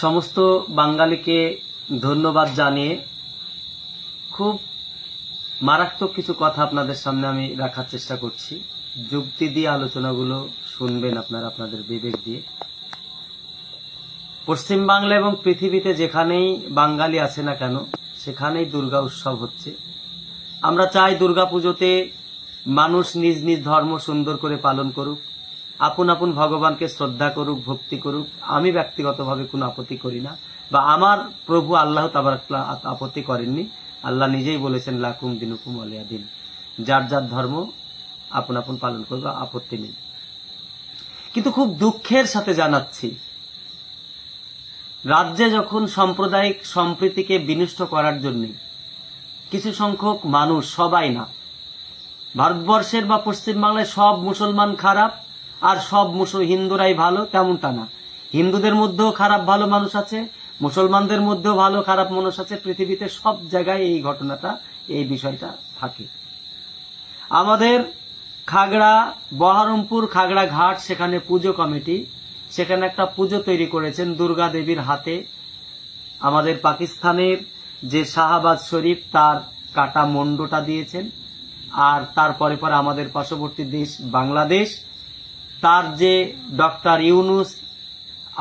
সমস্ত বাঙালিকে ধন্যবাদ জানিয়ে খুব মারাত্মক কিছু কথা আপনাদের সামনে আমি রাখার চেষ্টা করছি। যুক্তি দিয়ে আলোচনাগুলো শুনবেন আপনারা আপনাদের বিবেক দিয়ে। পশ্চিম বাংলা এবং পৃথিবীতে যেখানেই বাঙালি আছে না কেন সেখানেই দুর্গা উৎসব হচ্ছে। আমরা চাই দুর্গা পুজোতে মানুষ নিজ নিজ ধর্ম সুন্দর করে পালন করুক, আপন আপন ভগবানকে শ্রদ্ধা করুক, ভক্তি করুক। আমি ব্যক্তিগতভাবে কোনো আপত্তি করি না, বা আমার প্রভু আল্লাহ তাবারাক আপত্তি করেননি। আল্লাহ নিজেই বলেছেন লাকুম দিনুকুম ওয়ালিয়া দিন, যার যার ধর্ম আপন আপন পালন করবে, আপত্তি নেই। কিন্তু খুব দুঃখের সাথে জানাচ্ছি, রাজ্যে যখন সাম্প্রদায়িক সম্প্রীতিকে বিনষ্ট করার জন্য কিছু সংখ্যক মানুষ, সবাই না, ভারতবর্ষের বা পশ্চিমবাংলায় সব মুসলমান খারাপ আর সব হিন্দুরাই ভালো তেমনটা না। হিন্দুদের মধ্যেও খারাপ ভালো মানুষ আছে, মুসলমানদের মধ্যেও ভালো খারাপ মানুষ আছে। পৃথিবীতে সব জায়গায় এই ঘটনাটা, এই বিষয়টা থাকে। আমাদের খাগড়া, বহরমপুর খাগড়া ঘাট, সেখানে পুজো কমিটি সেখানে একটা পুজো তৈরি করেছেন দুর্গা দেবীর হাতে। আমাদের পাকিস্তানের যে শাহবাজ শরীফ তার কাটা মন্ডটা দিয়েছেন, আর তারপরে পরে আমাদের পার্শ্ববর্তী দেশ বাংলাদেশ, তার যে ডক্টর ইউনুস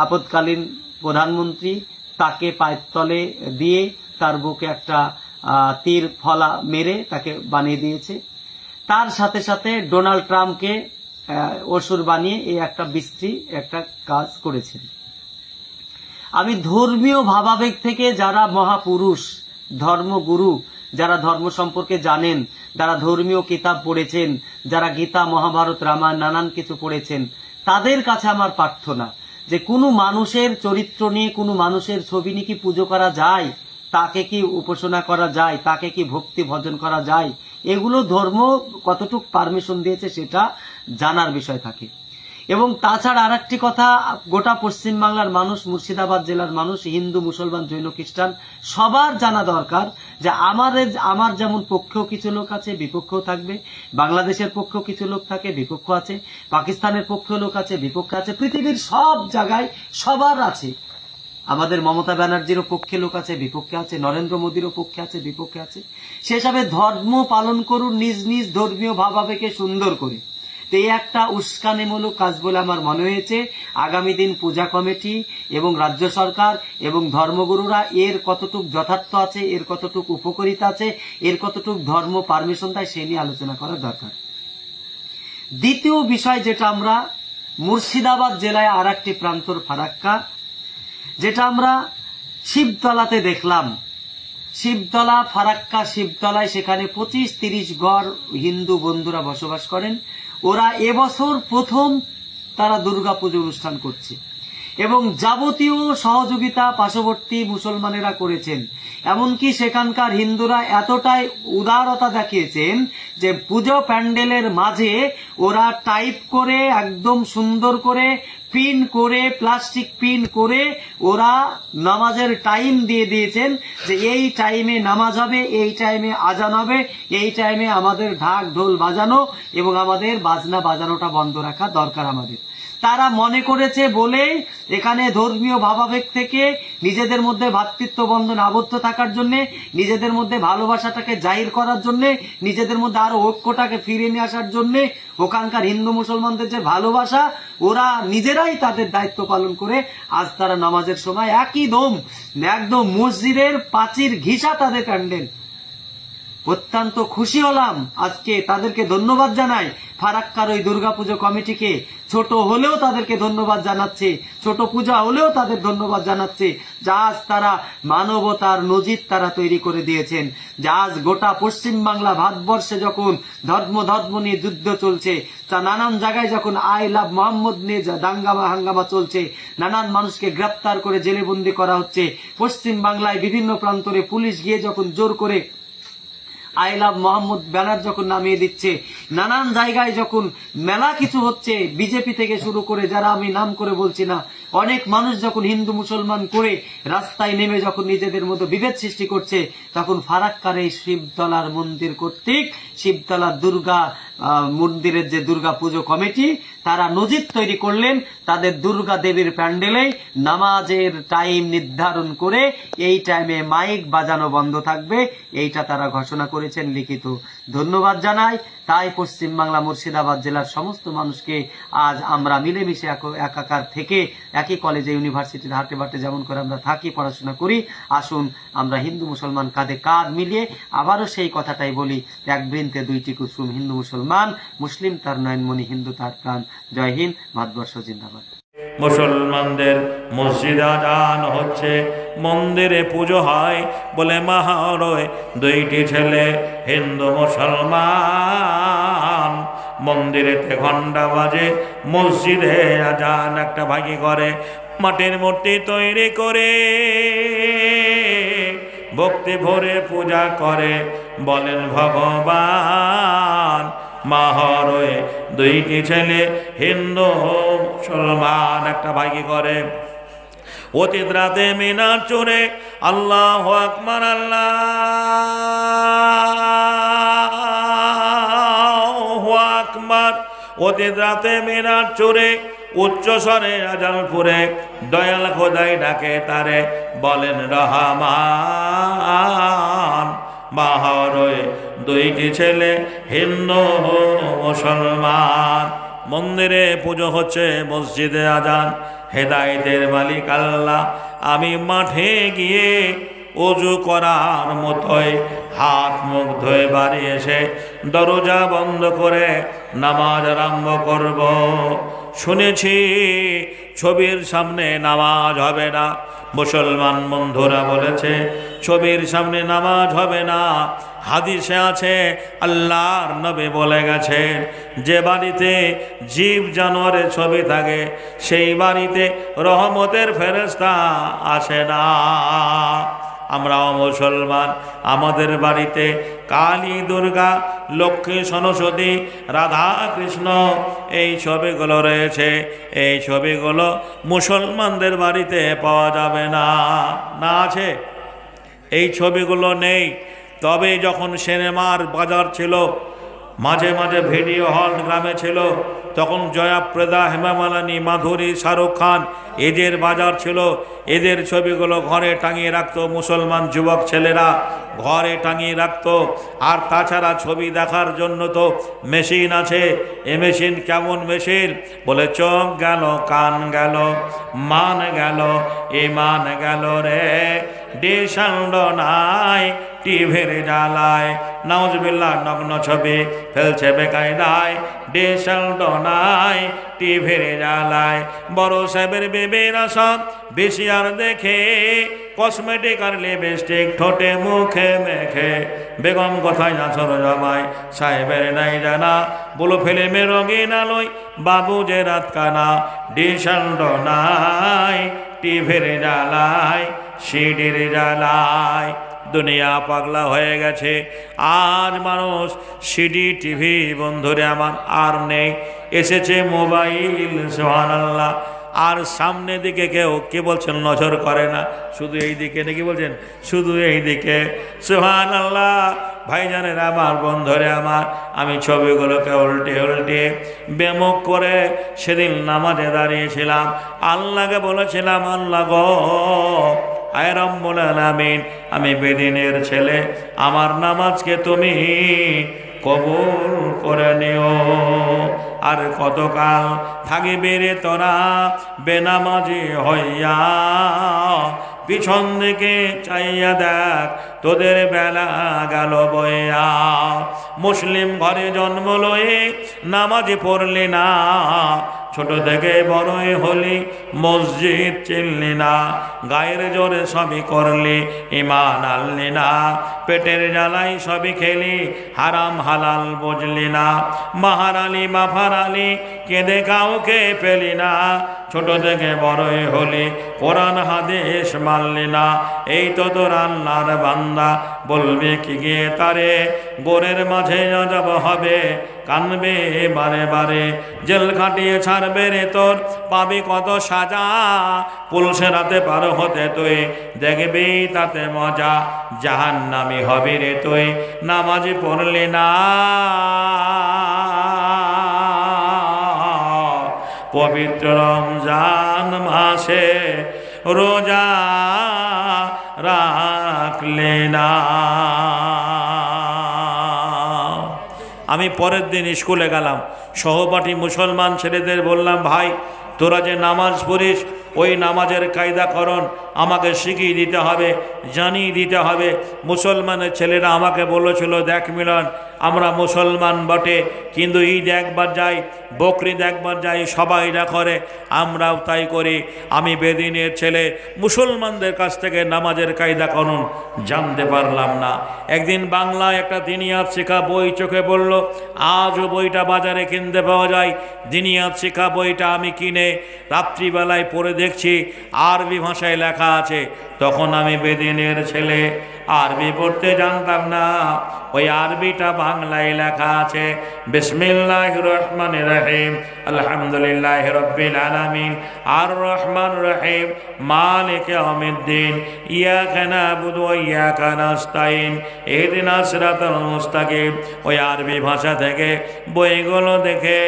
আপৎকালীন প্রধানমন্ত্রী, তাকে পায়ের তলে দিয়ে তার বুকে একটা তীর ফলা মেরে তাকে বানিয়ে দিয়েছে। তার সাথে সাথে ডোনাল্ড ট্রাম্পকে অসুর বানিয়ে এই একটা বিশ্রী একটা কাজ করেছেন। আমি ধর্মীয় ভাবাবেগ থেকে যারা মহাপুরুষ, ধর্মগুরু, যারা ধর্ম সম্পর্কে জানেন, যারা ধর্মীয় কিতাব পড়েছেন, যারা গীতা, মহাভারত, রামায়ণ নানান কিছু পড়েছেন, তাদের কাছে আমার প্রার্থনা যে কোনো মানুষের চরিত্র নিয়ে, কোনো মানুষের ছবি নিয়ে কি পুজো করা যায়, তাকে কি উপাসনা করা যায়, তাকে কি ভক্তি ভজন করা যায়, এগুলো ধর্ম কতটুকু পারমিশন দিয়েছে সেটা জানার বিষয় থাকে। এবং তাছাড়া আর একটি কথা, গোটা পশ্চিমবাংলার মানুষ, মুর্শিদাবাদ জেলার মানুষ, হিন্দু, মুসলমান, জৈন, খ্রিস্টান, সবার জানা দরকার যে আমার যেমন পক্ষেও কিছু লোক আছে, বিপক্ষেও থাকবে। বাংলাদেশের পক্ষেও কিছু লোক থাকে, বিপক্ষ আছে। পাকিস্তানের পক্ষেও লোক আছে, বিপক্ষে আছে। পৃথিবীর সব জায়গায় সবার আছে। আমাদের মমতা ব্যানার্জিরও পক্ষে লোক আছে, বিপক্ষে আছে। নরেন্দ্র মোদীরও পক্ষে আছে, বিপক্ষে আছে। সেসবে ধর্ম পালন করুন নিজ নিজ ধর্মীয় ভাবাবেগে সুন্দর করে। তো এই একটা উস্কানিমূলক কাজ বলে আমার মনে হয়েছে। আগামী দিন পূজা কমিটি এবং রাজ্য সরকার এবং ধর্মগুরুরা এর কতটুক যথার্থ আছে, এর কতটুক উপকারিতা আছে, এর কতটুক ধর্ম পারমিশন দেয়, সে নিয়ে আলোচনা করা দরকার। দ্বিতীয় বিষয় যেটা আমরা মুর্শিদাবাদ জেলায় আর একটি প্রান্তর ফারাক্কা, যেটা আমরা শিবতলাতে দেখলাম। শিবতলা, ফারাক্কা শিবতলায় সেখানে 25-30 গড় হিন্দু বন্ধুরা বসবাস করেন। ওরা এবছর প্রথম তারা দুর্গাপুজো অনুষ্ঠান করছে এবং যাবতীয় সহযোগিতা পার্শ্ববর্তী মুসলমানেরা করেছেন। এমনকি সেখানকার হিন্দুরা এতটাই উদারতা দেখিয়েছেন যে পুজো প্যান্ডেলের মাঝে ওরা টাইপ করে একদম সুন্দর করে পিন করে, প্লাস্টিক পিন করে ওরা নামাজের টাইম দিয়ে দিয়েছেন যে এই টাইমে নামাজ হবে, এই টাইমে আজান হবে, এই টাইমে আমাদের ঢাক ঢোল বাজানো এবং আমাদের বাজনা বাজানোটা বন্ধ রাখা দরকার আমাদের। তারা মনে করেছে বলে এখানে ধর্মীয় ভাবাবেগ থেকে নিজেদের মধ্যে ভ্রাতৃত্ব বন্ধন আবদ্ধ থাকার জন্য, নিজেদের মধ্যে ভালোবাসাটাকে জাহির করার জন্য, নিজেদের মধ্যে আরো ঐক্যটাকে ফিরিয়ে নিয়ে আসার জন্য ওখানকার হিন্দু মুসলমানদের যে ভালোবাসা, ওরা নিজেরাই তাদের দায়িত্ব পালন করে আজ তারা নামাজের সময় একই দম একদম মসজিদের প্রাচীর ঘিসা তাদের প্যান্ডেল। অত্যন্ত খুশি হলাম আজকে, তাদেরকে ধন্যবাদ জানাই। ফারাক্কার ওই দুর্গাপুজো কমিটিকে ছোট হলেও তাদেরকে ধন্যবাদ জানাচ্ছে, ছোট পূজা হলেও তাদের ধন্যবাদ জানাচ্ছে। আজ তারা মানবতার নজির তারা তৈরি করে দিয়েছেন। আজ গোটা পশ্চিমবাংলা, ভারতবর্ষে যখন ধর্ম নিয়ে যুদ্ধ চলছে, তা নানান জায়গায় যখন আই লাভ মোহাম্মদ নিয়ে দাঙ্গামা হাঙ্গামা চলছে, নানান মানুষকে গ্রেপ্তার করে জেলেবন্দি করা হচ্ছে, পশ্চিমবাংলায় বিভিন্ন প্রান্তরে পুলিশ গিয়ে যখন জোর করে আই লাভ মোহাম্মদ ব্যানার যখন নামিয়ে দিচ্ছে, নানান জায়গায় যখন মেলা কিছু হচ্ছে, বিজেপি থেকে শুরু করে যারা আমি নাম করে বলছি না, অনেক মানুষ যখন হিন্দু মুসলমান করে রাস্তায় নেমে যখন নিজেদের মতো বিভেদ সৃষ্টি করছে, তখন ফারাক্কার এই শিবতলার মন্দির কর্তৃক শিবতলা দুর্গা মন্দিরের যে দুর্গা পুজো কমিটি, তারা নজির তৈরি করলেন। তাদের দুর্গা দেবীর প্যান্ডেলে নামাজের টাইম নির্ধারণ করে এই টাইমে মাইক বাজানো বন্ধ থাকবে, এইটা তারা ঘোষণা করেছেন লিখিত। ধন্যবাদ জানাই। তাই পশ্চিমবাংলা মুর্শিদাবাদ জেলার সমস্ত মানুষকে আজ আমরা মিলেমিশে একাকার থেকে একই কলেজে ইউনিভার্সিটির হাটে বাটে যেমন করে আমরা থাকি, পড়াশোনা করি, আসুন আমরা হিন্দু মুসলমান কাঁধে কাঁধ মিলিয়ে আবারও সেই কথাটাই বলি, এক বৃন্তে দুইটি কুসুম, হিন্দু মুসলমান, মুসলিম তার নয়নমণি, হিন্দু তার প্রাণ। জয় হিন্দ, ভারতবর্ষ জিন্দাবাদ। মুসলমানদের মসজিদে আজান হচ্ছে, মন্দিরে পুজো হয় বলে মাহরয় দুইটি ছেলে হিন্দু মুসলমান। মন্দিরেতে ঘন্টা বাজে, মসজিদে আজান একটা ভাগি করে, মাটির মূর্তি তৈরি করে ভক্তি ভরে পূজা করে, বলেন ভগবান। মাহরয় দুইটি ছেলে হিন্দু মুসলমান একটা ভাগি করে। অতীত রাতে মিনার চোরে আল্লাহু আকবার, আল্লাহু আকবার। অতীত রাতে মিনার চোরে উচ্চ স্বরে আজান পড়ে দয়াল খোদাই ডাকে তারে, বলেন রহমান। মাহরয় দুইটি ছেলে হিন্দু মুসলমান। মন্দিরে পুজো হচ্ছে, মসজিদে আজান, হেদায়েতের মালিক আল্লাহ। আমি মাঠে গিয়ে অজু করার মতোই হাত মুখ ধুয়ে বাড়ি এসে দরজা বন্ধ করে নামাজ আরম্ভ করব। শুনেছি ছবির সামনে নামাজ হবে না, মুসলমান বন্ধুরা বলেছে ছবির সামনে নামাজ হবে না। হাদিসে আছে, আল্লাহর নবী বলে গেছেন, যে বাড়িতে জীব জানোয়ারের ছবি থাকে সেই বাড়িতে রহমতের ফেরেশতা আসে না। আমরাও মুসলমান, আমাদের বাড়িতে কালী, দুর্গা, লক্ষ্মী, সরস্বতী, রাধা, কৃষ্ণ এই ছবিগুলো রয়েছে। এই ছবিগুলো মুসলমানদের বাড়িতে পাওয়া যাবে না। না আছে? এই ছবিগুলো নেই। তবে যখন সিনেমার বাজার ছিল, মাঝে মাঝে ভিডিও হল গ্রামে ছিল, তখন জয়াপ্রদা, হেমা মালিনী, মাধুরী, শাহরুখ খান এদের বাজার ছিল। এদের ছবিগুলো ঘরে টাঙিয়ে রাখতো মুসলমান যুবক ছেলেরা, ঘরে টাঙিয়ে রাখতো। আর তাছাড়া ছবি দেখার জন্য তো মেশিন আছে। এ মেশিন কেমন মেশিন? বলে চোখ গেল, কান গেল, মান গেল, ইমান গেল রে, ডিসাউন্ড নাই টিভির জ্বালায়। নাউজুবিল্লাহ, নগ্ন ছবি ফেলছে বেকায়দায়, ডিসাউন্ড নাই টিভির জ্বালায়। বড় সাহেবের বেবেরা সব বেশি আর দেখে, কসমেটিক আর লিপস্টিক ঠোঁটে মুখে মেখে। বেগম কোথায় নাচর জমাই সাহেবের নাই জানা, বলো ফিল্মের রঙিন আলোয় বাবু যে রাত কানা, ডিসাউন্ড নাই টিভির জ্বালায়, সিডির জ্বালায়। দুনিয়া পাগলা হয়ে গেছে। আজ মানুষ সিডি, টিভি বন্ধুরে আমার আর নেই, এসেছে মোবাইল। সুবহানাল্লাহ। আর সামনে দিকে কেউ কে বলছেন নজর করে না, শুধু এই দিকে নাকি বলছেন, শুধু এই দিকে। সুবহানাল্লাহ। ভাইজানের আমার, বন্ধুরে আমার, আমি ছবিগুলোকে উল্টে উল্টে বেমুখ করে সেদিন নামাজে দাঁড়িয়েছিলাম। আল্লাহকে বলেছিলাম, আল্লাহ গো, আয় রব্বুল আলামিন, আমি বেদিনের ছেলে, আমার নামাজকে তুমি কবুল করে নিও। আর কতকাল থাকিবে রে তোরা বেনামাজি হইয়া, পিছন দিকে চাইয়া দেখ তোদের বেলা গেল বইয়া। মুসলিম ঘরে জন্ম লয়ে নামাজি পড়লি না, ছোট থেকে বড়ই হলি মসজিদ চিনলি না, গায়ের জোরে সবই করলি ইমান আনলি না, পেটের জ্বালাই সবই খেলি হারাম হালাল বুঝলি না, মাহারালি মাফারালি কেঁদে কাউকে পেলি না, ছোট থেকে বড়ই হলি, কোরআন হাদিস মানলি না, এই তো তোর আল্লাহর বান্দা। বলবে কি গিয়ে তারে, গোরের মাঝে আযাব হবে, কানবে বারে বারে। জেল খাটিয়ে ছাড়বে রে তোর, পাবি কত সাজা। পুলিশের হাতে পার হতে তুই, দেখবি তাতে মজা। জাহান্নামী হবি রে তুই, নামাজ পড়লি না। পবিত্র রমজান মাসে রোজা রাখলে না। আমি পরের দিন স্কুলে গেলাম, সহপাঠী মুসলমান ছেলেদের বললাম, ভাই তোরা যে নামাজ পড়িস, ওই নামাজের কায়দাকরণ আমাকে শিখিয়ে দিতে হবে, জানিয়ে দিতে হবে। মুসলমানের ছেলেরা আমাকে বলেছিল, দেখ মিলন, আমরা মুসলমান বটে, কিন্তু ঈদ একবার যাই, বকরিদ একবার যাই, সবাইরা করে, আমরাও তাই করি। আমি বেদিনের ছেলে, মুসলমানদের কাছ থেকে নামাজের কায়দাকরণ জানতে পারলাম না। একদিন বাংলায় একটা দিনিয়াত শিক্ষা বই চোখে পড়ল। আজও বইটা বাজারে কিনতে পাওয়া যায়। দিনিয়াত শিক্ষা বইটা আমি কিনে রাত্রিবেলায় পড়ে দেখছি আরবি ভাষায় লেখা আছে। তখন আমি বেদিনের ছেলে, আরবি পড়তে জানতাম না। ওই আরবিটা বাংলায় লেখা আছে, বিসমিল্লাহির রহমানির রহিম, আলহামদুলিল্লাহি রাব্বিল আলামিন, আর রহমান রহিম, মালিক ইয়াউমিদ্দিন, ইয়াকা না'বুদু ওয়া ইয়াকা নাস্তাইন, ইহদিনাস সিরাতাল মুস্তাকিম। ওই আরবি ভাষা থেকে বইগুলো দেখে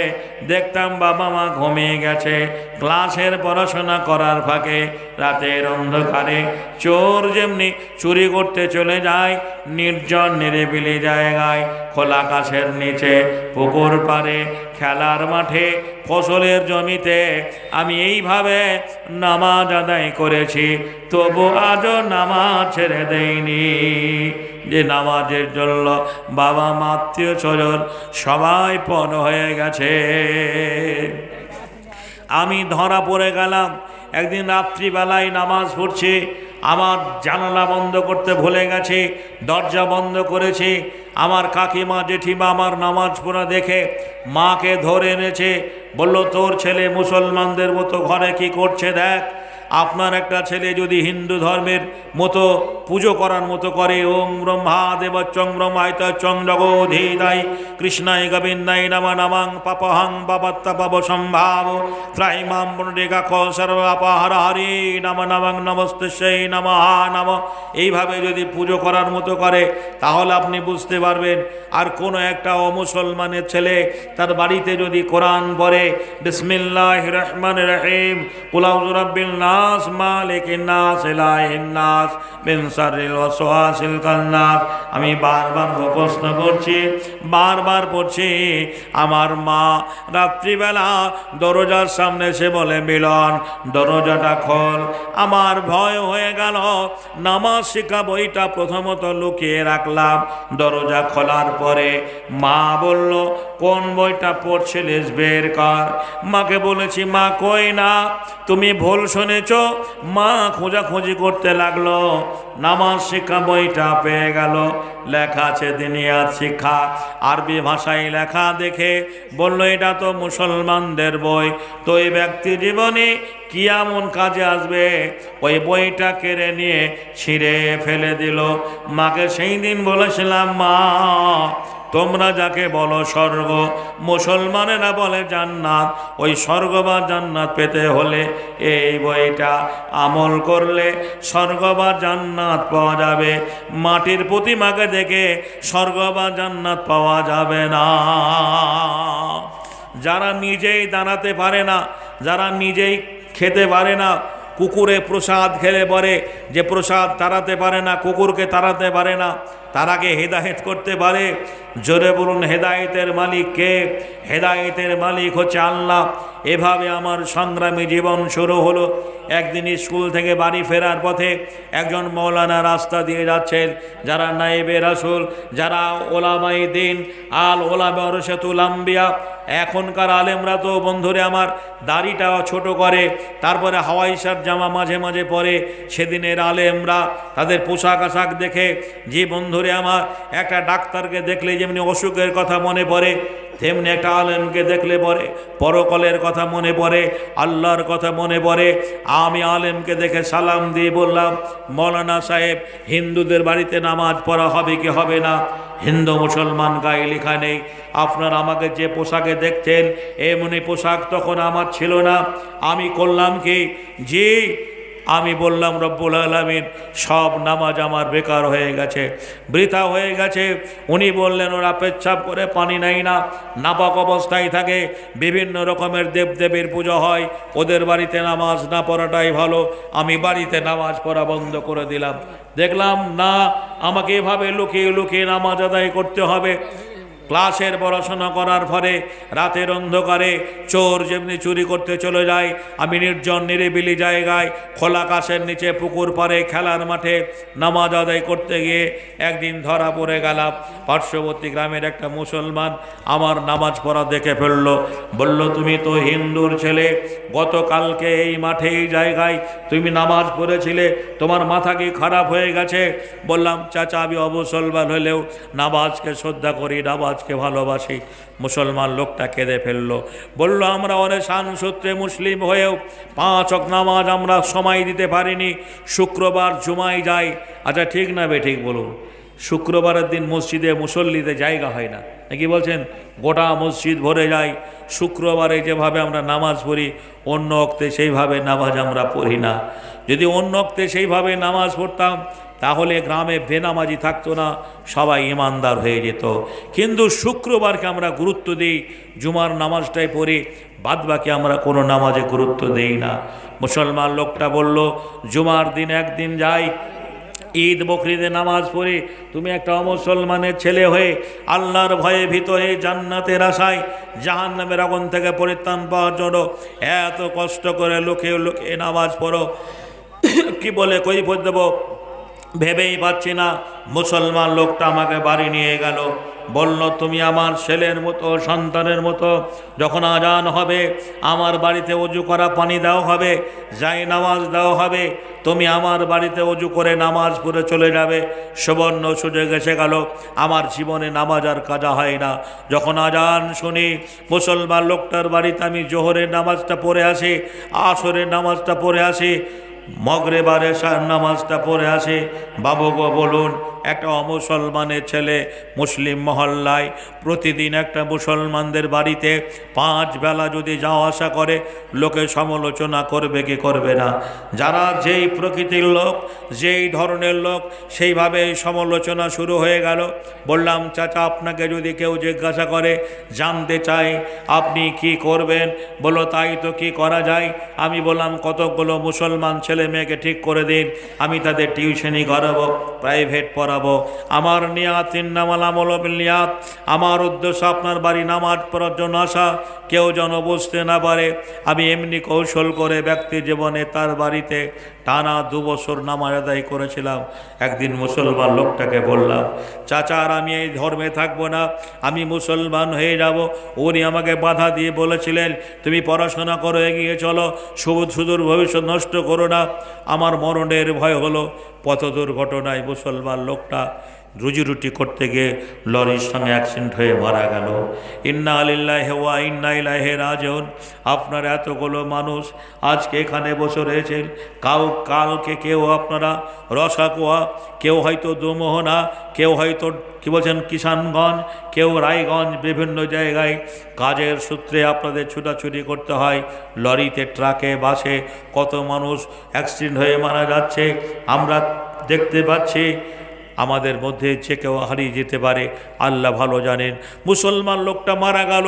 দেখতাম বাবা মা ঘুমিয়ে গেছে। ক্লাসের পড়াশোনা করার ফাঁকে রাতের অন্ধকারে চোর যেমনি চুরি করতে চলে যায় নির্জন নিরিবিলি জায়গায়, খোলা আকাশের নিচে, পুকুর পাড়ে, খেলার মাঠে, ফসলের জমিতে, আমি এইভাবে নামাজ আদায় করেছি। তবু আজও নামাজ ছেড়ে দেইনি। যে নামাজের জন্য বাবা মা আত্মীয় স্বজন সবাই পণ হয়ে গেছে। আমি ধরা পড়ে গেলাম। একদিন রাত্রিবেলায় নামাজ পড়ছি, আমার জানালা বন্ধ করতে ভুলে গেছি, দরজা বন্ধ করেছি। আমার কাকিমা জেঠিমা আমার নামাজ পড়া দেখে মাকে ধরে এনেছে, বলল, তোর ছেলে মুসলমানদের মতো ঘরে কি করছে দেখ। আপনার একটা ছেলে যদি হিন্দু ধর্মের মতো পুজো করার মতো করে, ওং ব্রহ্মা দেবচ্চং ব্রহ্মায়ত চং জগোধীদাই কৃষ্ণায় গোবিন্দাই নমঃ নমঃ পাপহং পাপত্তা পাপ সম্ভাব ত্রাইমাম পুণ্ডরিকাক্ষ সর্বাপহর হরি নমঃ নমঃ নমস্তেশ্বৈ নমঃ নমঃ, এইভাবে যদি পুজো করার মতো করে তাহলে আপনি বুঝতে পারবেন। আর কোনো একটা অমুসলমানের ছেলে তার বাড়িতে যদি কোরআন পড়ে, বিসমিল্লাহির রহমানির রহিম, কুল আউযু বিরাব্বিন নাস মালিকিন নাস ইলাহিন নাস মিন শাররিল ওয়াসওয়াসিল খান্নাস, আমি বারবার মুখস্থ করছি, বারবার পড়ছি। আমার মা রাত্রিবেলা দরজার সামনে এসে বলে, মিলন দরজাটা খোল। আমার ভয় হয়ে গেল। নামাজ শিক্ষা বইটা প্রথমত লুকিয়ে রাখলাম। দরজা খোলার পরে মা বলল, কোন বইটা পড়ছিলিস বের কর। মাকে বলেছি, মা কই না, তুমি ভুল শুনেছ। মা খোঁজাখুঁজি করতে লাগলো, নামাজ শিক্ষা বইটা পেয়ে গেল। লেখা আছে দিনিয়াত শিক্ষা, আরবি ভাষায় লেখা দেখে বলল, এটা তো মুসলমানদের বই, তো এই ব্যক্তি জীবনে কি এমন কাজে আসবে। ওই বইটা কেড়ে নিয়ে ছিঁড়ে ফেলে দিল। মাকে সেই দিন বলেছিলাম, মা তোমরা যাকে বলো স্বর্গ, মুসলমানেরা বলে জান্নাত, ওই স্বর্গ বা জান্নাত পেতে হলে এই বইটা আমল করলে স্বর্গ বা জান্নাত পাওয়া যাবে। মাটির প্রতিমাকে দেখে স্বর্গ বা জান্নাত পাওয়া যাবে না। যারা নিজেই দাঁড়াতে পারে না, যারা নিজেই খেতে পারে না, কুকুরে প্রসাদ খেলে পরে যে প্রসাদ তাড়াতে পারে না, কুকুরকে তাড়াতে পারে না, তারাকে হেদায়েত করতে পারে। জোরে বলুন, হেদায়েতের মালিক কে? হেদায়েতের মালিক হচ্ছে আল্লাহ। এভাবে আমার সংগ্রামী জীবন শুরু হলো। একদিন স্কুল থেকে বাড়ি ফেরার পথে একজন মৌলানা রাস্তা দিয়ে যাচ্ছেন, যারা নায়েবে রাসূল, যারা ওলামায়ে দ্বীন, আল ওলামা ওয়ারাসাতুল আম্বিয়া, এখনকার আলেমরা তো বন্ধুরে আমার দাড়িটা ছোট করে, তারপরে হাওয়াই শার্ট জামা মাঝে মাঝে পরে। সেদিনের আলেমরা তাদের পোশাক আশাক দেখে, যে বন্ধুরে আমার একটা ডাক্তারকে দেখলে যেমনি অসুখের কথা মনে পড়ে, তেমনি একটা আলেমকে দেখলে পরে পরকালের কথা মনে পড়ে, আল্লাহর কথা মনে পড়ে। আমি আলেমকে দেখে সালাম দিয়ে বললাম, মৌলানা সাহেব, হিন্দুদের বাড়িতে নামাজ পড়া হবে কি হবে না? হিন্দু মুসলমান গায়ে লেখা নেই। আপনার আমাকে যে পোশাকে দেখতেন এমনি পোশাক তখন আমার ছিল না। আমি করলাম কি, জি আমি বললাম রব্বুল আলামিন সব নামাজ আমার বেকার হয়ে গেছে, বৃথা হয়ে গেছে। উনি বললেন ওরা পেচ্ছাপ করে পানি নেয় না, নাপাক অবস্থায় থাকে, বিভিন্ন রকমের দেবদেবীর পুজো হয়, ওদের বাড়িতে নামাজ না পড়াটাই ভালো। আমি বাড়িতে নামাজ পড়া বন্ধ করে দিলাম। দেখলাম না, আমাকে এভাবে লুকিয়ে লুকিয়ে নামাজ আদায় করতে হবে। ক্লাসের পড়াশোনা করার পরে রাতের অন্ধকারে চোর যেমনি চুরি করতে চলে যায়, আমি নির্জন নিরিবিলি জায়গায় খোলা আকাশের নিচে পুকুর পাড়ে খেলার মাঠে নামাজ আদায় করতে গিয়ে একদিন ধরা পড়ে গেলাম। পার্শ্ববর্তী গ্রামের একটা মুসলমান আমার নামাজ পড়া দেখে ফেললো। বলল, তুমি তো হিন্দুর ছেলে, গতকালকে এই মাঠে এই জায়গায় তুমি নামাজ পড়েছিলে, তোমার মাথা কি খারাপ হয়ে গেছে? বললাম, চাচা আমি অমুসলমান হলেও নামাজকে শ্রদ্ধা করি, নামাজকে ভালোবাসি। মুসলমান লোকটা কেঁদে ফেললো, বলল, আমরা অনেক শান সূত্রে মুসলিম হয়েও 5 ওয়াক্ত নামাজ আমরা সময় দিতে পারিনি, শুক্রবার জুমায় যাই। আচ্ছা ঠিক না বে ঠিক বলুন? শুক্রবারের দিন মসজিদে মুসল্লিতে জায়গা হয় না, নাকি বলছেন? গোটা মসজিদ ভরে যায়। শুক্রবারে যেভাবে আমরা নামাজ পড়ি, অন্য ওক্তে সেইভাবে নামাজ আমরা পড়ি না। যদি অন্য ওক্তে সেইভাবে নামাজ পড়তাম তাহলে গ্রামে বেনামাজি থাকতো না, সবাই ইমানদার হয়ে যেত। কিন্তু শুক্রবারকে আমরা গুরুত্ব দিই, জুমার নামাজটাই পড়ি, বাদবাকি আমরা কোনো নামাজে গুরুত্ব দেই না। মুসলমান লোকটা বলল, জুমার দিন একদিন যাই, ঈদ বকরিদে নামাজ পড়ি, তুমি একটা মুসলমানের ছেলে হয়ে আল্লাহর ভয়ে ভীত হয়ে জান্নাতের আশায় জাহান্নামের আগুন থেকে পরিত্রাণ পাওয়ার জন্য এত কষ্ট করে লোকে লোকে নামাজ পড়ো, কি বলে কৈফিয়ত দেব ভেবেই পাচ্ছি না। মুসলমান লোকটা আমাকে বাড়ি নিয়ে গেল, বলল, তুমি আমার ছেলের মতো, সন্তানের মতো, যখন আজান হবে আমার বাড়িতে অজু করা পানি দেওয়া হবে, যাই নামাজ দেওয়া হবে, তুমি আমার বাড়িতে অজু করে নামাজ পড়ে চলে যাবে। সুবর্ণ সুযোগ এসে গেল, আমার জীবনে নামাজ আর কাজা হয় না। যখন আজান শুনি মুসলমান লোকটার বাড়িতে আমি জোহরের নামাজটা পড়ে আসি, আসরের নামাজটা পড়ে আসি, মগরিবের এশার নামাজটা পড়ে আসে। বাবু গো বলুন, একটা অমুসলমানের ছেলে মুসলিম মহল্লায় প্রতিদিন একটা মুসলমানদের বাড়িতে 5 বেলা যদি যাওয়া আসা করে, লোকে সমালোচনা করবে কি করবে না? যারা যেই প্রকৃতির লোক, যেই ধরনের লোক, সেইভাবে সমালোচনা শুরু হয়ে গেল। বললাম, চাচা আপনাকে যদি কেউ জিজ্ঞাসা করে, জানতে চাই আপনি কি করবেন, বলো তাই তো কি করা যায়? আমি বললাম, কতগুলো মুসলমান ছেলে মেয়েকে ঠিক করে দিন, আমি তাদের টিউশনি করাবো, প্রাইভেট পড়াবো। আমার নিয়াত ইন্নামাল আমালু বিন্নিয়াত, আমার উদ্দেশ্য আপনার বাড়ি নামাজ পড়ার জন্য আসা, কেউ যেন বুঝতে না পারে আমি এমনি কৌশল করে ব্যক্তি জীবনে তার বাড়িতে টানা 2 বছর নামাজ আদায় করেছিলাম। একদিন মুসলমান লোকটাকে বললাম, চাচা আর আমি এই ধর্মে থাকবো না, আমি মুসলমান হয়ে যাব। উনি আমাকে বাধা দিয়ে বলেছিলেন, তুমি পড়াশোনা করে এগিয়ে চলো, সুদূর ভবিষ্যৎ নষ্ট করো না। আমার মরণের ভয় হলো। পথ দুর্ঘটনায় মুসলমান লোকটা রুজি রুটি করতে গিয়ে লরির সঙ্গে অ্যাক্সিডেন্ট হয়ে মারা গেল। ইন্না লিল্লাহি ওয়া ইন্না ইলাইহি রাজিউন। আপনার এতগুলো মানুষ আজকে এখানে বসে রয়েছেন, কালকে কেউ আপনারা রসাকুয়া, কেউ হয়তো দুমোহনা, কেউ হয়তো কি বলছেন কিষানগঞ্জ, কেউ রায়গঞ্জ, বিভিন্ন জায়গায় কাজের সূত্রে আপনাদের ছুটাছুটি করতে হয়। লরিতে, ট্রাকে, বাসে কত মানুষ অ্যাক্সিডেন্ট হয়ে মারা যাচ্ছে আমরা দেখতে পাচ্ছি। আমাদের মধ্যে যে কেউ হারিয়ে যেতে পারে, আল্লাহ ভালো জানেন। মুসলমান লোকটা মারা গেল,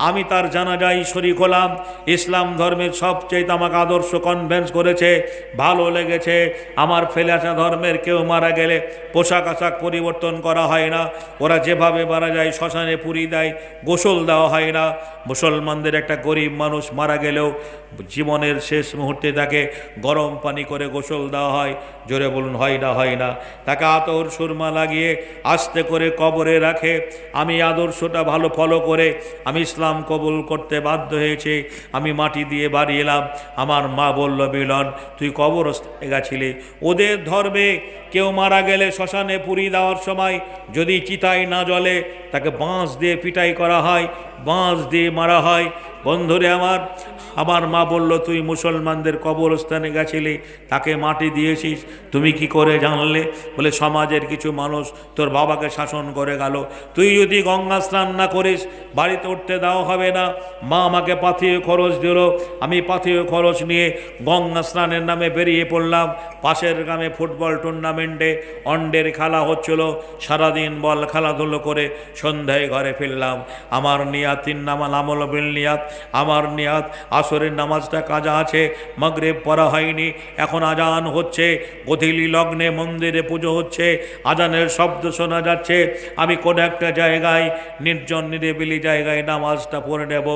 আমি তার জানাজায় শরীক হলাম। ইসলাম ধর্মের সবচেয়ে আমাকে আদর্শ কনভিন্স করেছে, ভালো লেগেছে। আমার ফেলে আসা ধর্মের কেউ মারা গেলে পোশাক আশাক পরিবর্তন করা হয় না, ওরা যেভাবে মারা যায় শ্মশানে পুড়িয়ে দেয়, গোসল দেওয়া হয় না। মুসলমানদের একটা গরিব মানুষ মারা গেলেও জীবনের শেষ মুহূর্তে তাকে গরম পানি করে গোসল দেওয়া হয়। জোরে বলুন, হয় না? হয় না? তাকে আতর সুরমা লাগিয়ে আস্তে করে কবরে রাখে। আমি আদর্শটা ভালো ফলো করে আমি ইসলাম ইসলাম কবুল করতে বাধ্য হয়েছে। আমি মাটি দিয়ে বাড়ি এলাম। আমার মা বলল, মিলন তুই কবরস্থানে গেছিলি, ওদের ধর্মে কেউ মারা গেলে শ্মশানে পুড়িয়ে দেওয়ার সময় যদি চিতায় না জ্বলে তাকে বাঁশ দিয়ে পিটাই করা হয়, বাঁশ দিয়ে মারা হয়। বন্ধুরে আমার মা বলল, তুই মুসলমানদের কবরস্থানে গেছিলি, তাকে মাটি দিয়েছিস, তুমি কি করে জানলে? বলে সমাজের কিছু মানুষ তোর বাবাকে শাসন করে গেল, তুই যদি গঙ্গা স্নান না করিস বাড়িতে উঠতে দেওয়া হবে না। মা আমাকে পাথেয় খরচ দিল, আমি পাথেয় খরচ নিয়ে গঙ্গা স্নানের নামে বেরিয়ে পড়লাম। পাশের গ্রামে ফুটবল টুর্নামেন্টে অন্ডের খেলা হচ্ছিল, সারাদিন বল খেলাধুলো করে সন্ধ্যায় ঘরে ফিরলাম। আমার নিয়াত তিন নামাজ আমল বিল নিয়াত, আমার নিয়াত আসরের নামাজটা কাজা আছে, মাগরিব পড়া হয়নি, এখন আজান হচ্ছে, গধূলি লগ্নে মন্দিরে পুজো হচ্ছে, আজানের শব্দ শোনা যাচ্ছে, আমি কোনো একটা জায়গায় নির্জন নিরিবিলি জায়গায় নামাজটা পড়ে নেব।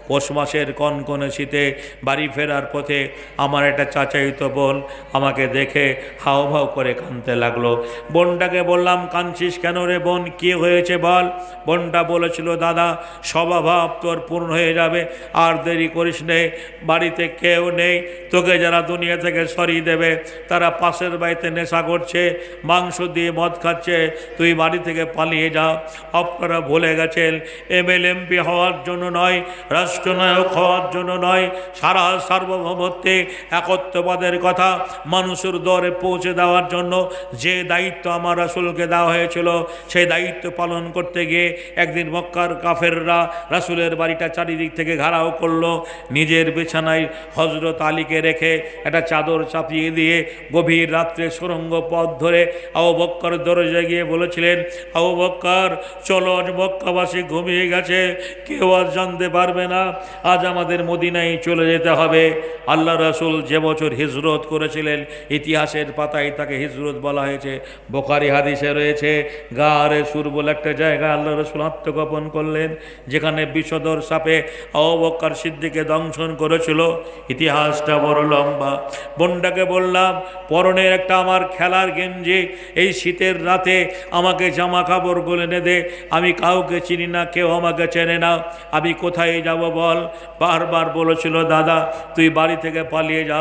পৌষ মাসের কনকনে শীতে বাড়ি ফেরার পথে আমার একটা চাচাইতো বোন আমাকে দেখে হাওভাও করে কাঁদতে লাগলো। বোনটাকে বললাম, কাঁদছিস কেন রে বোন, কি হয়েছে বল? বোনটা বলেছিল, দাদা স্বভাব তোর পূর্ণ হয়ে যাবে, আর দেরি করিস নে, বাড়িতে কেউ নেই, তোকে যারা দুনিয়া থেকে সরিয়ে দেবে তারা পাশের বাড়িতে নেশা করছে, মাংস দিয়ে মদ খাচ্ছে, তুই বাড়ি থেকে পালিয়ে যা। আপনারা ভুলে গেছেন MLMP হওয়ার জন্য নয়, রাষ্ট্রনায়ক হওয়ার জন্য নয়, সারা সার্বভৌমত্বে একত্ববাদের কথা মানুষের দরে পৌঁছে দেওয়ার জন্য যে দায়িত্ব আমার রাসূলকে দেওয়া হয়েছিল, সেই দায়িত্ব পালন করতে গিয়ে একদিন মক্কার কাফেররা রাসূলের বাড়িটা চারিদিক থেকে ঘেরাও করলো। নিজের বিছানায় হযরত আলীকে রেখে একটা চাদর চাপিয়ে দিয়ে গভীর রাত্রে সুড়ঙ্গ পথ ধরে আবু বকর দরজায় গিয়ে বলেছিলেন, আবু বকর চলো, আজ মক্কাবাসী ঘুমিয়ে গেছে, কেউ আজ জানতে পারবে না, আজ আমাদের মদিনায় চলে যেতে হবে। আল্লাহ রাসূল যে বছর হিজরত করেছিলেন, ইতিহাসের পাতায় তাকে হিজরত বলা হয়েছে। বুখারী হাদিসে রয়েছে, গারে সুর বলে একটা জায়গায় আল্লাহ রাসূল আত্মগোপন করলেন, যেখানে বিষধর সাপে আবু বকর সিদ্দিককে দংশন করেছিল। ইতিহাসটা বড় লম্বা। বোনটাকে বললাম, পরনের একটা আমার খেলার গেঞ্জি, এই শীতের রাতে আমাকে জামা কাপড়গুলো এনে দে, আমি কাউকে চিনি না, কেউ আমাকে চেনে না, আমি কোথায় যাব বল? বারবার বলেছিল, দাদা তুই বাড়ি থেকে পালিয়ে যা।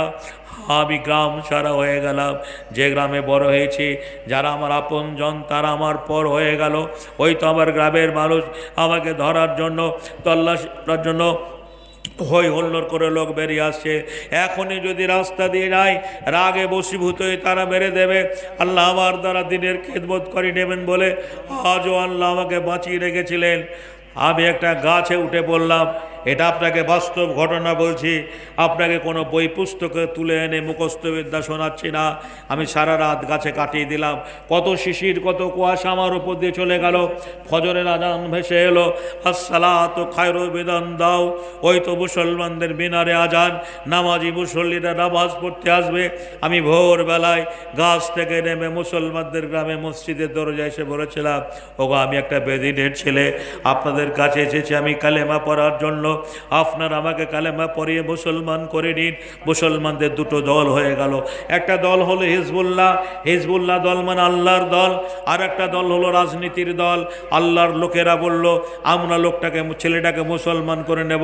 আমি গ্রাম ছাড়া হয়ে গেলাম, যে গ্রামে বড় হয়েছি, যারা আমার আপনজন তারা আমার পর হয়ে গেল। ওই তো আমার গ্রামের মানুষ আমাকে ধরার জন্য, তল্লাশি করার জন্য হই হল্লোড় করে লোক বেরিয়ে আসছে। এখনই যদি রাস্তা দিয়ে যায়, রাগে বশীভূত হয়ে তারা মেরে দেবে। আল্লাহ আমার দ্বারা দিনের খেদমত করে নেবেন বলে আজও আল্লাহ আমাকে বাঁচিয়ে রেখেছিলেন। আমি একটা গাছে উঠে পড়লাম, এটা আপনাকে বাস্তব ঘটনা বলছি, আপনাকে কোনো বই পুস্তকে তুলে এনে মুখস্থবিদ্যা শোনাচ্ছি না। আমি সারা রাত গাছে কাটিয়ে দিলাম, কত শিশির কত কুয়াশা আমার উপর দিয়ে চলে গেল। ফজরের আজান ভেসে এলো, আসসালাতু খায়রু বিদান দাও। ওই তো মুসলমানদের মিনারে আজান, নামাজি মুসল্লিরা নামাজ পড়তে আসবে। আমি ভোরবেলায় গাছ থেকে নেমে মুসলমানদের গ্রামে মসজিদের দরজায় এসে বলেছিলাম, ওগো আমি একটা বেদিনের ছেলে, আপনাদের কাছে এসেছি আমি কালেমা পড়ার জন্য, আপনারা আমাকে কালেমা পড়িয়ে মুসলমান করে নিন। মুসলমানদের দুটো দল হয়ে গেল, একটা দল হলো হিজবুল্লাহ, হিজবুল্লাহ দল মানে আল্লাহর দল, আর একটা দল হলো রাজনীতির দল। আল্লাহর লোকেরা বলল আমরা লোকটাকে ছেলেটাকে মুসলমান করে নেব,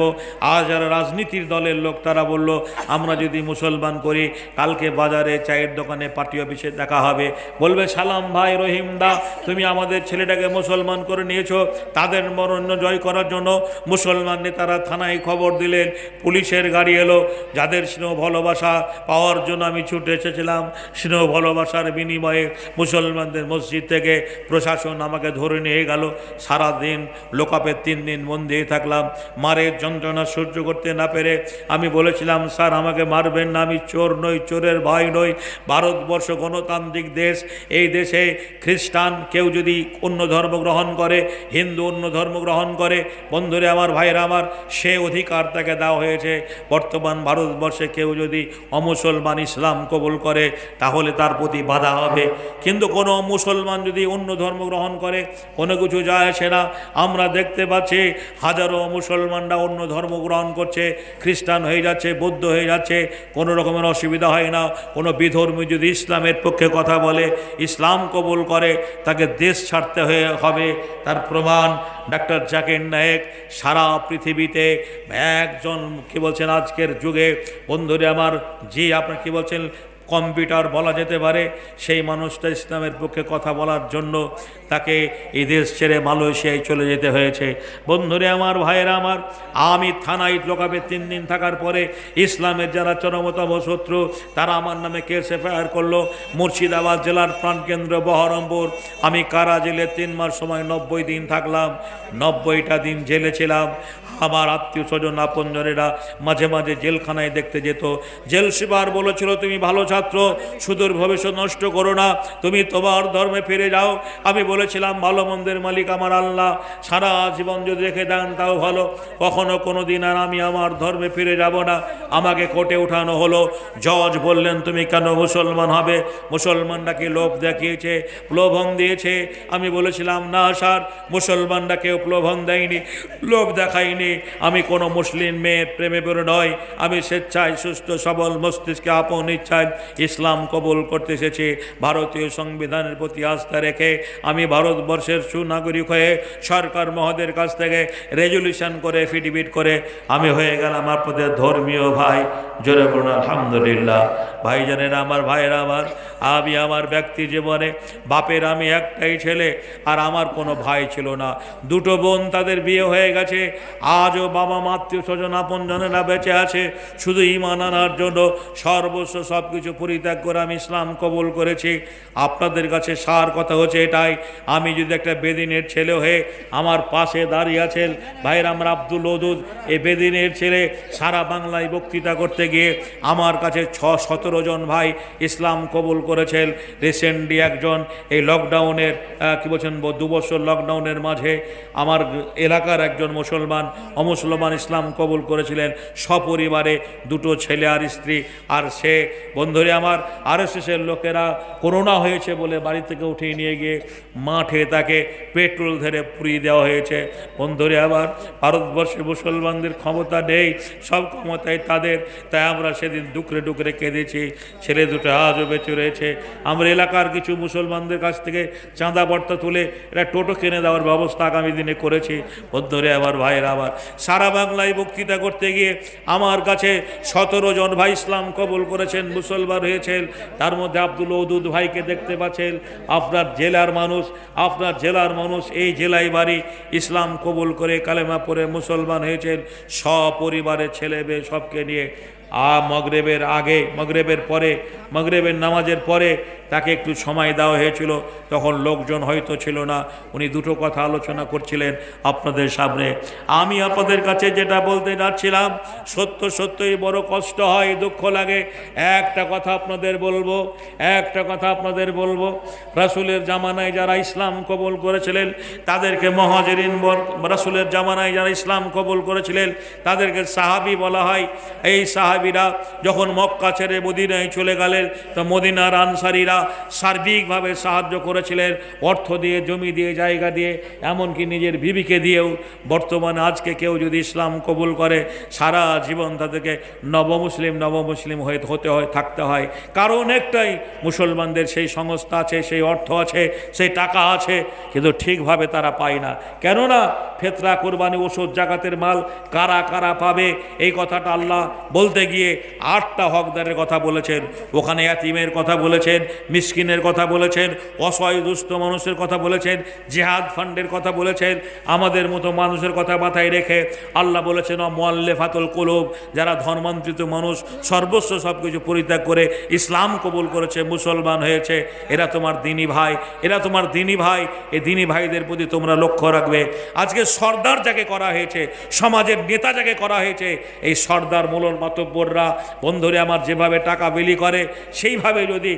আর যারা রাজনীতির দলের লোক তারা বলল আমরা যদি মুসলমান করি কালকে বাজারে চায়ের দোকানে পার্টি অফিসে দেখা হবে, বলবে সালাম ভাই রহিম দা তুমি আমাদের ছেলেটাকে মুসলমান করে নিয়েছো। তাদের মরণ্য জয় করার জন্য মুসলমান নেতারা থানায় খবর দিলেন, পুলিশের গাড়ি এলো। যাদের স্নেহ ভালোবাসা পাওয়ার জন্য আমি ছুটে এসেছিলাম, স্নেহ ভালোবাসার বিনিময়ে মুসলমানদের মসজিদ থেকে প্রশাসন আমাকে ধরে নিয়ে গেল। সারাদিন লোকাপে 3 দিন বন্দি থাকলাম, মারের যন্ত্রণা সহ্য করতে না পেরে আমি বলেছিলাম, স্যার আমাকে মারবেন না, আমি চোর নই, চোরের ভাই নই। ভারতবর্ষ গণতান্ত্রিক দেশ, এই দেশে খ্রিস্টান কেউ যদি অন্য ধর্ম গ্রহণ করে, হিন্দু অন্য ধর্ম গ্রহণ করে, বন্ধুরে আমার ভাইরা আমার, সে অধিকার তাকে দেওয়া হয়েছে। বর্তমান ভারতবর্ষে কেউ যদি অমুসলমান ইসলাম কবুল করে তাহলে তার প্রতি বাধা হবে, কিন্তু কোনো মুসলমান যদি অন্য ধর্ম গ্রহণ করে কোনো কিছু যায় আসে না। আমরা দেখতে পাচ্ছি হাজারো মুসলমানরা অন্য ধর্ম গ্রহণ করছে, খ্রিস্টান হয়ে যাচ্ছে, বৌদ্ধ হয়ে যাচ্ছে, কোনো রকমের অসুবিধা হয় না। কোনো বিধর্মী যদি ইসলামের পক্ষে কথা বলে, ইসলাম কবুল করে, তাকে দেশ ছাড়তে হবে। তার প্রমাণ ডাক্তার জাকির নায়েক সারা পৃথিবীতে একজন কি বলছেন আজকের যুগে বন্ধুরে আমার, জি আপনার কি বলছেন কম্পিউটার বলা যেতে পারে, সেই মানুষটা ইসলামের পক্ষে কথা বলার জন্য তাকে এই দেশ ছেড়ে মালয়েশিয়ায় চলে যেতে হয়েছে। বন্ধুরে আমার, ভাইয়েরা আমার, আমি থানায় লোকাবে 3 দিন থাকার পরে ইসলামের যারা চরমতম শত্রু তারা আমার নামে কেস এফআইআর করলো। মুর্শিদাবাদ জেলার প্রাণকেন্দ্র বহরমপুর, আমি কারা জেলে 3 মাস সময় 90 দিন থাকলাম। 90টা দিন জেলে ছিলাম। আমার আত্মীয় স্বজন আপনজনেরা মাঝে মাঝে জেলখানায় দেখতে যেত। জেল সুপার বলেছিল, তুমি ভালো ছাত্র, সুদূর ভবিষ্যৎ নষ্ট করো না, তুমি তোমার ধর্মে ফিরে যাও। আমি বলেছিলাম ভালো মন্দের মালিক আমার আল্লাহ, সারা জীবন যদি রেখে দেন তাও ভালো, কখনো কোনো দিন আর আমি আমার ধর্মে ফিরে যাব না। আমাকে কোর্টে উঠানো হলো। জজ বললেন, তুমি কেন মুসলমান হবে? মুসলমানরা কি লোভ দেখিয়েছে, প্রলোভন দিয়েছে? আমি বলেছিলাম, না স্যার, মুসলমানরা কেউ প্রলোভন দেয়নি, লোভ দেখায়নি। আমি কোনো মুসলিম মেয়ের প্রেমে পড়ে নয়, আমি স্বেচ্ছায় সুস্থ সবল মস্তিষ্কে আপন ইচ্ছায় ইসলাম কবুল করতে এসেছি। ভারতীয় সংবিধানের প্রতি আস্থা রেখে আমি ভারতবর্ষের সুনাগরিক হয়ে সরকার মহোদয়ের কাছ থেকে রেজলিউশন করে এফিডেভিট করে আমি হয়ে গেলাম আপনাদের ধর্মীয় ভাই। জোরে বলুন আলহামদুলিল্লাহ। ভাইজানেরা আমার, ভাইয়েরা আমার, আমি আমার ব্যক্তি জীবনে বাপের আমি একটাই ছেলে, আর আমার কোনো ভাই ছিল না। 2টো বোন, তাদের বিয়ে হয়ে গেছে। আজও বাবা মা আত্মীয় স্বজন আপনজনেরা বেঁচে আছে। শুধু ঈমান আনার জন্য সর্বস্ব সব কিছু পরিত্যাগ করে আমি ইসলাম কবুল করেছি। আপনাদের কাছে সার কথা হচ্ছে এটাই, আমি যদি একটা বেদিনের ছেলে হয়ে আমার পাশে দাঁড়িয়ে আছেন ভাইয়ের আমরা আব্দুল ওদুদ, এই বেদিনের ছেলে সারা বাংলায় বক্তৃতা করতে গিয়ে আমার কাছে 17 জন ভাই ইসলাম কবুল করেছেন। রিসেন্টলি একজন এই লকডাউনের কি বলছেন 2 বছর লকডাউনের মাঝে আমার এলাকার একজন মুসলমান অমুসলমান ইসলাম কবুল করেছিলেন সপরিবারে, 2টো ছেলে আর স্ত্রী। আর সে বন্ধুরে আমার আরএসএসের লোকেরা করোনা হয়েছে বলে বাড়ি থেকে উঠিয়ে নিয়ে গিয়ে মাঠে তাকে পেট্রোল ধরে পুড়িয়ে দেওয়া হয়েছে। বন্ধুরে আবার ভারতবর্ষে মুসলমানদের ক্ষমতা নেই, সব ক্ষমতায় তাদের। তাই আমরা সেদিন ডুকরে ডুকরে কেঁদেছি। ছেলে 2টো আজও বেঁচে রয়েছে। আমরা এলাকার কিছু মুসলমানদের কাছ থেকে চাঁদা বর্তা তুলে এটা টোটো কিনে দেওয়ার ব্যবস্থা আগামী দিনে করেছি। বন্ধুরে আমার, ভাইয়েরা আমার, সারা বাংলায় বক্তৃতা করতে গিয়ে আমার কাছে 17 জন ভাই ইসলাম কবুল করেছেন, মুসলমান হয়েছেন। তার মধ্যে আব্দুল ওদুদ ভাইকে দেখতে পাচ্ছেন। আপনার জেলার মানুষ এই জেলায় বাড়ি, ইসলাম কবুল করে কালেমা পড়ে মুসলমান হয়েছেন সপরিবারে, ছেলে মেয়ে সবকে নিয়ে। মগরিবের আগে, মগরিবের পরে, মগরিবের নামাজের পরে তাকে একটু সময় দেওয়া হয়েছিল, তখন লোকজন হয়তো ছিল না। উনি 2টো কথা আলোচনা করছিলেন আপনাদের সামনে। আমি আপনাদের কাছে যেটা বলতে যাচ্ছিলাম, সত্যই বড় কষ্ট হয়, দুঃখ লাগে। একটা কথা আপনাদের বলবো, রাসূলের জামানায় যারা ইসলাম কবুল করেছিলেন তাদেরকে মুহাজিরিন রাসূলের জামানায় যারা ইসলাম কবুল করেছিলেন তাদেরকে সাহাবী বলা হয়। এই সাহাবীরা যখন মক্কা ছেড়ে মদিনায় চলে গেলেন, তো মদিনার আনসারীরা সার্বিকভাবে সাহায্য করেছিলেন, অর্থ দিয়ে, জমি দিয়ে, জায়গা দিয়ে, এমনকি নিজের বিবিকে দিয়েও। বর্তমানে আজকে কেউ যদি ইসলাম কবুল করে সারা জীবন তাদেরকে নবমুসলিম হতে হয়, থাকতে হয়। কারণ একটাই, মুসলমানদের সেই সংস্থা আছে, সেই অর্থ আছে, সেই টাকা আছে, কিন্তু ঠিকভাবে তারা পায় না। কেননা ফেতরা, কোরবানি, ওষুধ, জাকাতের মাল কারা কারা পাবে এই কথাটা আল্লাহ বলতে গিয়ে 8টা হকদারের কথা বলেছেন। ওখানে ইয়াতীমের কথা বলেছেন, মিসকিনের কথা বলেছেন, অসহায় দুস্থ মানুষের কথা বলেছেন, জিহাদ ফান্ডের কথা বলেছেন। আমাদের মতো মানুষের কথা মাথায় রেখে আল্লাহ বলেছেন মুআল্লিফাতুল কুলুব, যারা ধর্মান্তরিত মানুষ সর্বস্ব সব কিছু পরিত্যাগ করে ইসলাম কবুল করেছে, মুসলমান হয়েছে, এরা তোমার দিনী ভাই, এই দিনী ভাইদের প্রতি তোমরা লক্ষ্য রাখবে। আজকে সর্দার যাকে করা হয়েছে, সমাজের নেতা যাকে করা হয়েছে, এই সর্দার মূল মাতব্বর যুবকরা বন্ধুরে আমার যেভাবে টাকা বিলি করে সেইভাবে যদি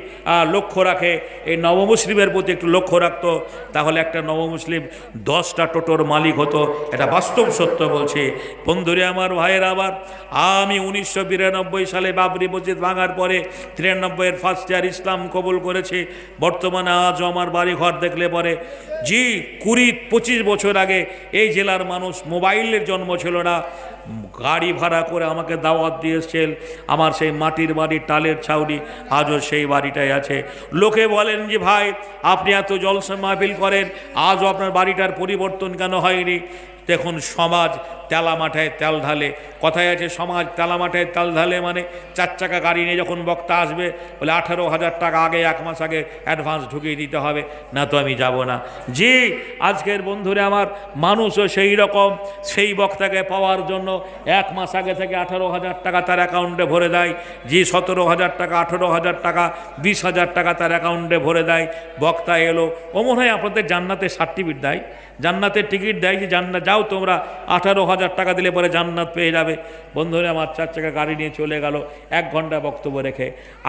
লক্ষ্য রাখে, এই নবমুসলিমের প্রতি একটু লক্ষ্য রাখতো, তাহলে একটা নবমুসলিম 10টা টোটোর মালিক হতো। এটা বাস্তব সত্য বলছি বন্ধুরে আমার, ভাইয়ের আবার। আমি 1992 সালে বাবরি মসজিদ ভাঙার পরে 93-এর ফার্স্ট ইয়ার ইসলাম কবুল করেছি। বর্তমানে আজও আমার বাড়ি ঘর দেখলে পরে 20-25 বছর আগে এই জেলার মানুষ মোবাইলের জন্ম ছিল না, গাড়ি ভাড়া করে আমাকে দাওয়াত দিয়ে এসেছেন। আমার সেই মাটির বাড়ি, টালের ছাউনি, আজও সেই বাড়িটাই আছে। লোকে বলেন যে ভাই আপনি এত জলসা মাহফিল করেন, আজও আপনার বাড়িটার পরিবর্তন কেন হয়নি? দেখুন, সমাজ তেলা মাঠায় তেল ঢালে, কথায় আছে সমাজ তেলা মাঠায় তেল ঢালে, মানে 4 চাকা গাড়ি নিয়ে যখন বক্তা আসবে বলে 18,000 টাকা আগে 1 মাস আগে অ্যাডভান্স ঢুকিয়ে দিতে হবে, না তো আমি যাব না। জি, আজকের বন্ধুরে আমার মানুষও সেই রকম, সেই বক্তাকে পাওয়ার জন্য 1 মাস আগে থেকে 18,000 টাকা তার অ্যাকাউন্টে ভরে দেয়। জি, 17,000 টাকা, 18,000 টাকা, 20,000 টাকা তার অ্যাকাউন্টে ভরে দেয়। বক্তা এলো, ও মনে হয় আপনাদের জান্নাতের সার্টিফিকেট দেয়, জান্নাতের টিকিট দেয়, যে জান্নাত যাও তোমরা, 18,000 টাকা দিলে পরে জান্নাত পেয়ে যাবে। বন্ধুরা আমার 4 চাকা গাড়ি নিয়ে চলে গেল 1 ঘন্টা বক্তব্য রেখে,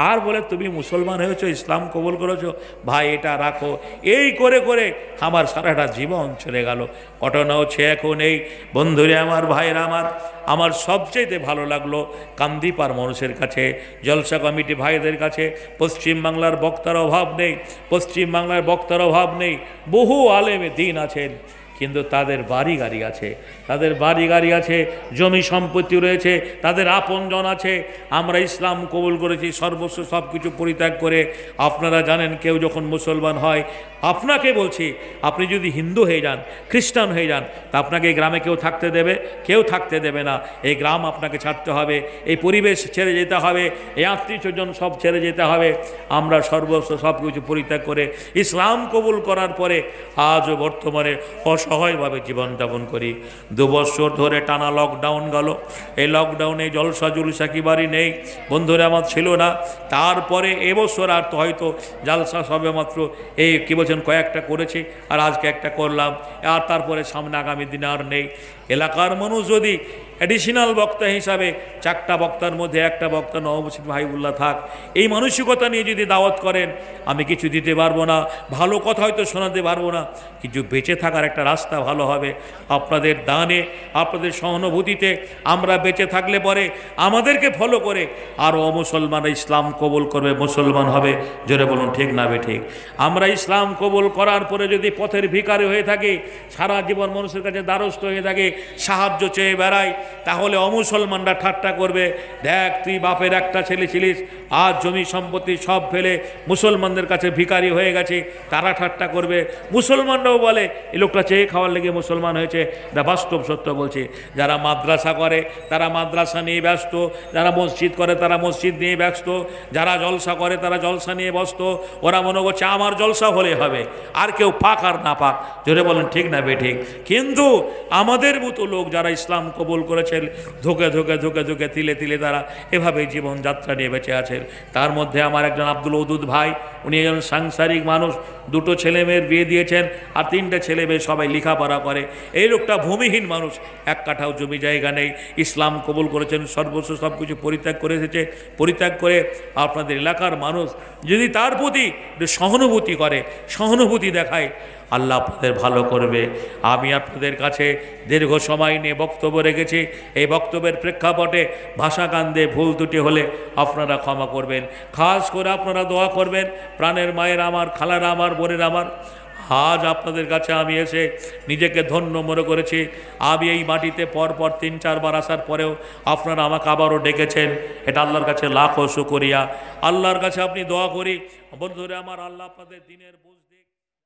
আর বলে তুমি মুসলমান হয়েছো, ইসলাম কবুল করেছো, ভাই এটা রাখো। এই করে করে আমার সারাটা জীবন চলে গেল। ঘটনা হচ্ছে এখন এই বন্ধুরা আমার, ভাইয়েরা আমার সবচেয়ে ভালো লাগলো কান্দিপার মানুষের কাছে, জলসা কমিটি ভাইদের কাছে। পশ্চিমবাংলার বক্তার অভাব নেই, পশ্চিমবাংলার বক্তার অভাব নেই, বহু আলেমে দিন আছেন, কিন্তু তাদের বাড়ি গাড়ি আছে, তাদের বাড়ি গাড়ি আছে, জমি সম্পত্তি রয়েছে, তাদের আপনজন আছে। আমরা ইসলাম কবুল করেছি সর্বস্ব সব কিছু পরিত্যাগ করে। আপনারা জানেন, কেউ যখন মুসলমান হয়, আপনাকে বলছি, আপনি যদি হিন্দু হয়ে যান, খ্রিস্টান হয়ে যান, তা আপনাকে এই গ্রামে কেউ থাকতে দেবে? কেউ থাকতে দেবে না। এই গ্রাম আপনাকে ছাড়তে হবে, এই পরিবেশ ছেড়ে যেতে হবে, এই আত্মীয়স্বজন সব ছেড়ে যেতে হবে। আমরা সর্বস্ব সব কিছু পরিত্যাগ করে ইসলাম কবুল করার পরে আজও বর্তমানে অসহায়ভাবে জীবনযাপন করি। 2 বছর ধরে টানা লকডাউন গেল। এই লকডাউনে জলসা জুলসা কি বাড়ি নেই বন্ধুরা আমার ছিল না। তারপরে এবছর আর তো হয়তো জালসা সবে মাত্র এই কি বলছেন কয়েকটা করেছি, আর আজকে একটা করলাম, আর তারপরে সামনে আগামী দিনে আর নেই। এলাকার মানুষ যদি অ্যাডিশনাল বক্তা হিসাবে 4টা বক্তার মধ্যে 1টা বক্তা নওমুসলিম হাবিবুল্লাহ থাক, এই মানসিকতা নিয়ে যদি দাওয়াত করেন, আমি কিছু দিতে পারবো না, ভালো কথা হয়তো শোনাতে পারবো না, কিন্তু বেঁচে থাকার একটা রাস্তা ভালো হবে। আপনাদের দানে, আপনাদের সহানুভূতিতে আমরা বেঁচে থাকলে পরে আমাদেরকে ফলো করে আরও অমুসলমানরা ইসলাম কবুল করবে, মুসলমান হবে। জোরে বলুন ঠিক না বেঠিক? আমরা ইসলাম কবুল করার পরে যদি পথের ভিখারি হয়ে থাকি, সারা জীবন মানুষের কাছে দ্বারস্থ হয়ে থাকে, সাহায্য চেয়ে বেড়াই, তাহলে অমুসলমানরা ঠাট্টা করবে। দেখ, তুই বাপের একটা ছেলে ছিলিস, আজ জমি সম্পত্তি সব ফেলে মুসলমানদের কাছে ভিখারি হয়ে গেছে, তারা ঠাট্টা করবে। মুসলমানরাও বলে এই লোকটা চেয়ে খাওয়ার লেগে মুসলমান হয়েছে। এটা বাস্তব সত্য বলছি। যারা মাদ্রাসা করে তারা মাদ্রাসা নিয়ে ব্যস্ত, যারা মসজিদ করে তারা মসজিদ নিয়ে ব্যস্ত, যারা জলসা করে তারা জলসা নিয়ে ব্যস্ত। ওরা মনে করছে আমার জলসা হলে হবে, আর কেউ পাক আর না পাক। জোরে বলেন ঠিক না বেঠিক? কিন্তু আমাদের মতো লোক যারা ইসলাম কবুল করেছেন, ধোকে ধোকে ধোকে ধোকে তিলে তিলে তারা এভাবে জীবনযাত্রা নিয়ে বেঁচে আছেন। তার মধ্যে আমার একজন আব্দুল ওদুদ ভাই, উনি একজন সাংসারিক মানুষ, 2টো ছেলে মেয়ের বিয়ে দিয়েছেন, আর 3টে ছেলে মেয়ে সবাই লেখাপড়া করে। এই লোকটা ভূমিহীন মানুষ, 1 কাঠাও জমি জায়গা নেই, ইসলাম কবুল করেছেন, সর্বস্ব সব কিছু পরিত্যাগ করে এসেছে। পরিত্যাগ করে আপনাদের এলাকার মানুষ যদি তার প্রতি সহানুভূতি করে, সহানুভূতি দেখায়, আল্লাহ আপনাদের ভালো করবে। আমি আপনাদের কাছে দীর্ঘ সময় নিয়ে বক্তব্য রেখেছি। এই বক্তব্যের প্রেক্ষাপটে ভাষা কান্দে ভুল ত্রুটি হলে আপনারা ক্ষমা করবেন। খাস করে আপনারা দোয়া করবেন, প্রাণের মায়ের আমার, খালারা আমার, বোনের আমার। আজ আপনাদের কাছে আমি এসে নিজেকে ধন্য মনে করেছি। আমি এই মাটিতে পরপর 3-4 বার আসার পরেও আপনারা আমাকে আবারও ডেকেছেন, এটা আল্লাহর কাছে লাখো শুকরিয়া। আল্লাহর কাছে আপনি দোয়া করি বন্ধুরা আমার, আল্লাহ আপনাদের দিনের